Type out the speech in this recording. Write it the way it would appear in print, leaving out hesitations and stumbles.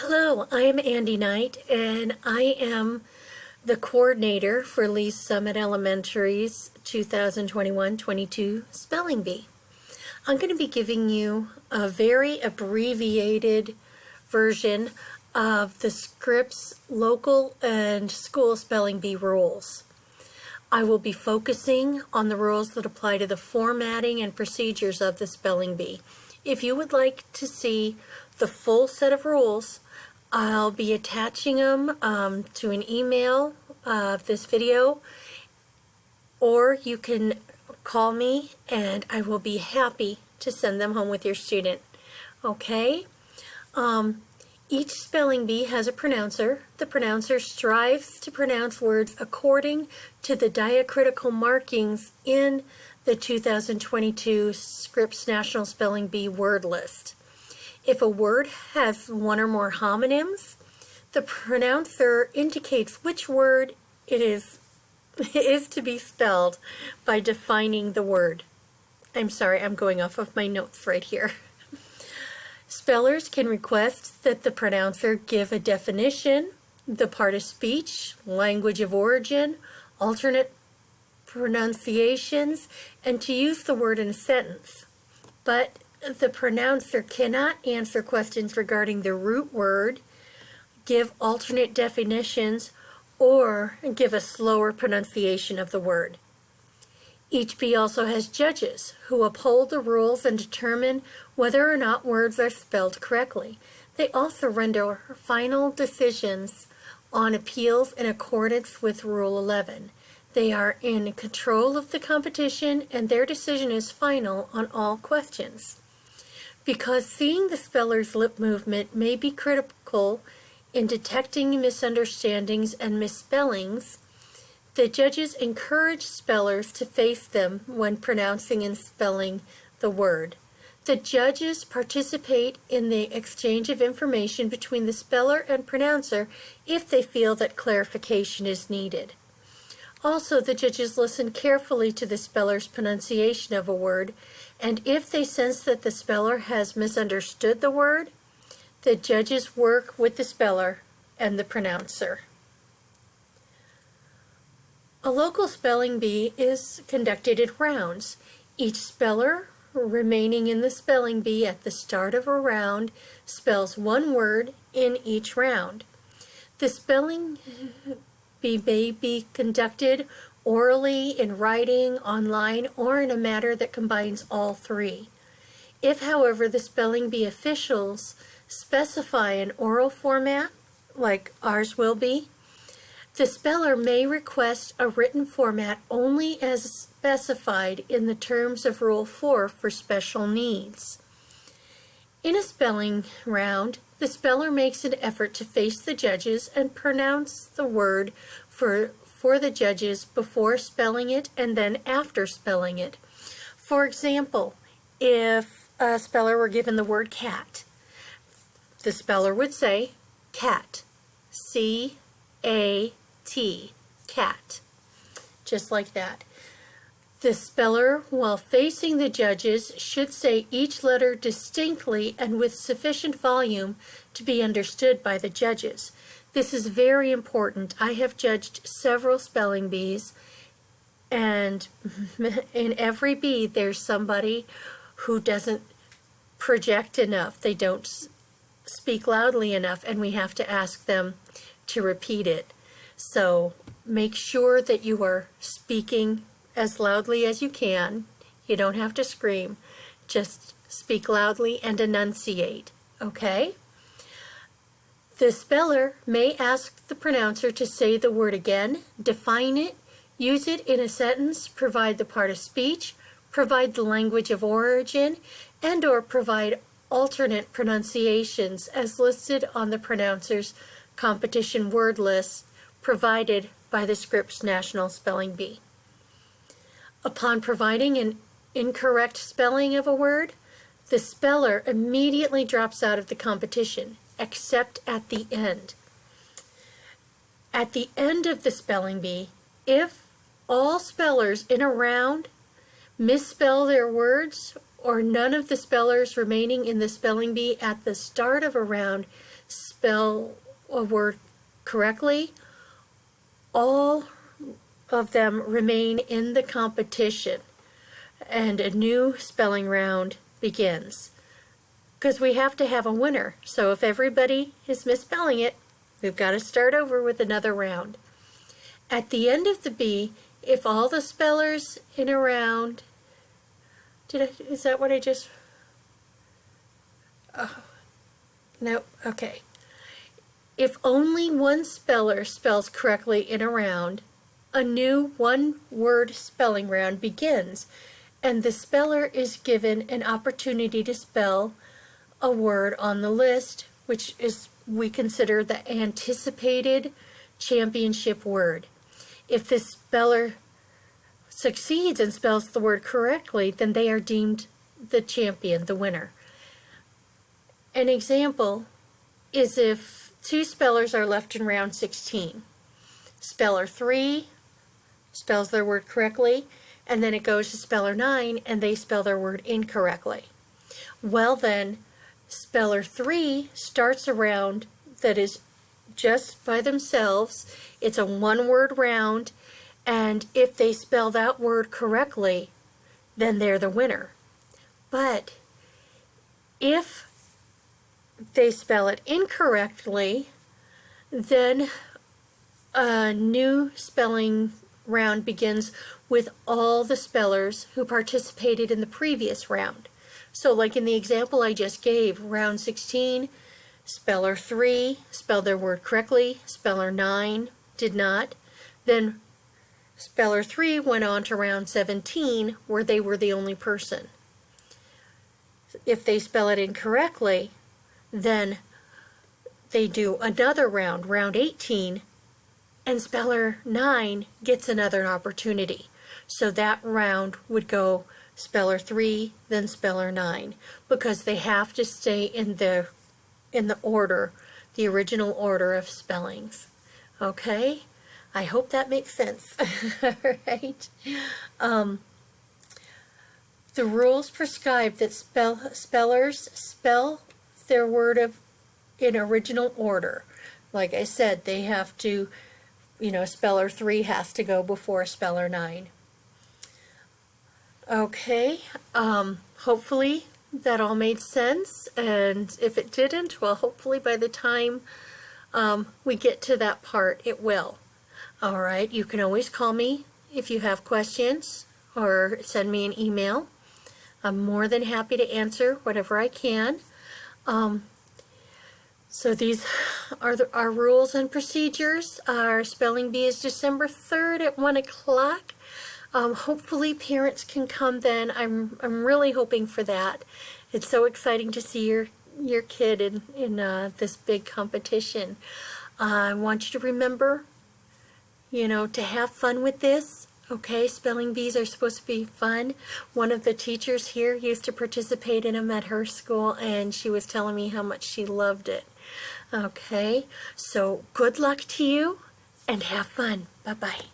Hello, I am Andy Knight, and I am the coordinator for Lee's Summit Elementary's 2021-22 Spelling Bee. I'm going to be giving you a very abbreviated version of the Scripps local and school spelling bee rules. I will be focusing on the rules that apply to the formatting and procedures of the spelling bee. If you would like to see the full set of rules, I'll be attaching them to an email of this video, or you can call me and I will be happy to send them home with your student. Okay? Each spelling bee has a pronouncer. The pronouncer strives to pronounce words according to the diacritical markings in the 2022 Scripps National Spelling Bee word list. If a word has one or more homonyms, the pronouncer indicates which word it is to be spelled by defining the word. I'm sorry, I'm going off of my notes right here. Spellers can request that the pronouncer give a definition, the part of speech, language of origin, alternate pronunciations, and to use the word in a sentence. But the pronouncer cannot answer questions regarding the root word, give alternate definitions, or give a slower pronunciation of the word. Each bee also has judges who uphold the rules and determine whether or not words are spelled correctly. They also render final decisions on appeals in accordance with Rule 11. They are in control of the competition, and their decision is final on all questions. Because seeing the speller's lip movement may be critical in detecting misunderstandings and misspellings, the judges encourage spellers to face them when pronouncing and spelling the word. The judges participate in the exchange of information between the speller and pronouncer if they feel that clarification is needed. Also, the judges listen carefully to the speller's pronunciation of a word, and if they sense that the speller has misunderstood the word, the judges work with the speller and the pronouncer. A local spelling bee is conducted in rounds. Each speller remaining in the spelling bee at the start of a round spells one word in each round. The spelling bee may be conducted orally, in writing, online, or in a manner that combines all three. If, however, the spelling bee officials specify an oral format, like ours will be, the speller may request a written format only as specified in the terms of Rule 4 for special needs. In a spelling round, the speller makes an effort to face the judges and pronounce the word for the judges before spelling it and then after spelling it. For example, if a speller were given the word cat, the speller would say cat, C-A-T, cat, just like that. The speller, while facing the judges, should say each letter distinctly and with sufficient volume to be understood by the judges. This is very important. I have judged several spelling bees, and in every bee there's somebody who doesn't project enough. They don't speak loudly enough, and we have to ask them to repeat it. So make sure that you are speaking as loudly as you can. You don't have to scream. Just speak loudly and enunciate, okay? The speller may ask the pronouncer to say the word again, define it, use it in a sentence, provide the part of speech, provide the language of origin, and/or provide alternate pronunciations as listed on the pronouncer's competition word list provided by the Scripps National Spelling Bee. Upon providing an incorrect spelling of a word, the speller immediately drops out of the competition, except at the end. At the end of the spelling bee, if all spellers in a round misspell their words or none of the spellers remaining in the spelling bee at the start of a round spell a word correctly, all of them remain in the competition and a new spelling round begins. Because we have to have a winner. So if everybody is misspelling it, we've got to start over with another round. At the end of the bee, if all the spellers in a round, is that what I just, oh, no, okay. If only one speller spells correctly in a round, a new one-word spelling round begins, and the speller is given an opportunity to spell a word on the list, which is we consider the anticipated championship word. If the speller succeeds and spells the word correctly, then they are deemed the champion, the winner. An example is if two spellers are left in round 16. Speller 3 spells their word correctly, and then it goes to speller 9 and they spell their word incorrectly. Well then, speller 3 starts a round that is just by themselves. It's a one-word round, and if they spell that word correctly, then they're the winner. But if they spell it incorrectly, then a new spelling round begins with all the spellers who participated in the previous round. So like in the example I just gave, round 16, speller 3 spelled their word correctly, speller 9 did not. Then speller 3 went on to round 17 where they were the only person. If they spell it incorrectly, then they do another round, round 18, and speller 9 gets another opportunity. So that round would go speller 3, then speller 9, because they have to stay in the order, the original order of spellings. Okay? I hope that makes sense. All right. The rules prescribe that spellers spell their word in original order. Like I said, they have to, speller 3 has to go before speller 9. Okay, hopefully that all made sense, and if it didn't, well, hopefully by the time we get to that part, it will. All right, you can always call me if you have questions or send me an email. I'm more than happy to answer whatever I can. So these are our rules and procedures. Our spelling bee is December 3rd at 1 o'clock. Hopefully parents can come then. I'm really hoping for that. It's so exciting to see your kid in this big competition. I want you to remember, to have fun with this. Okay, spelling bees are supposed to be fun. One of the teachers here used to participate in them at her school, and she was telling me how much she loved it. Okay, so good luck to you, and have fun. Bye-bye.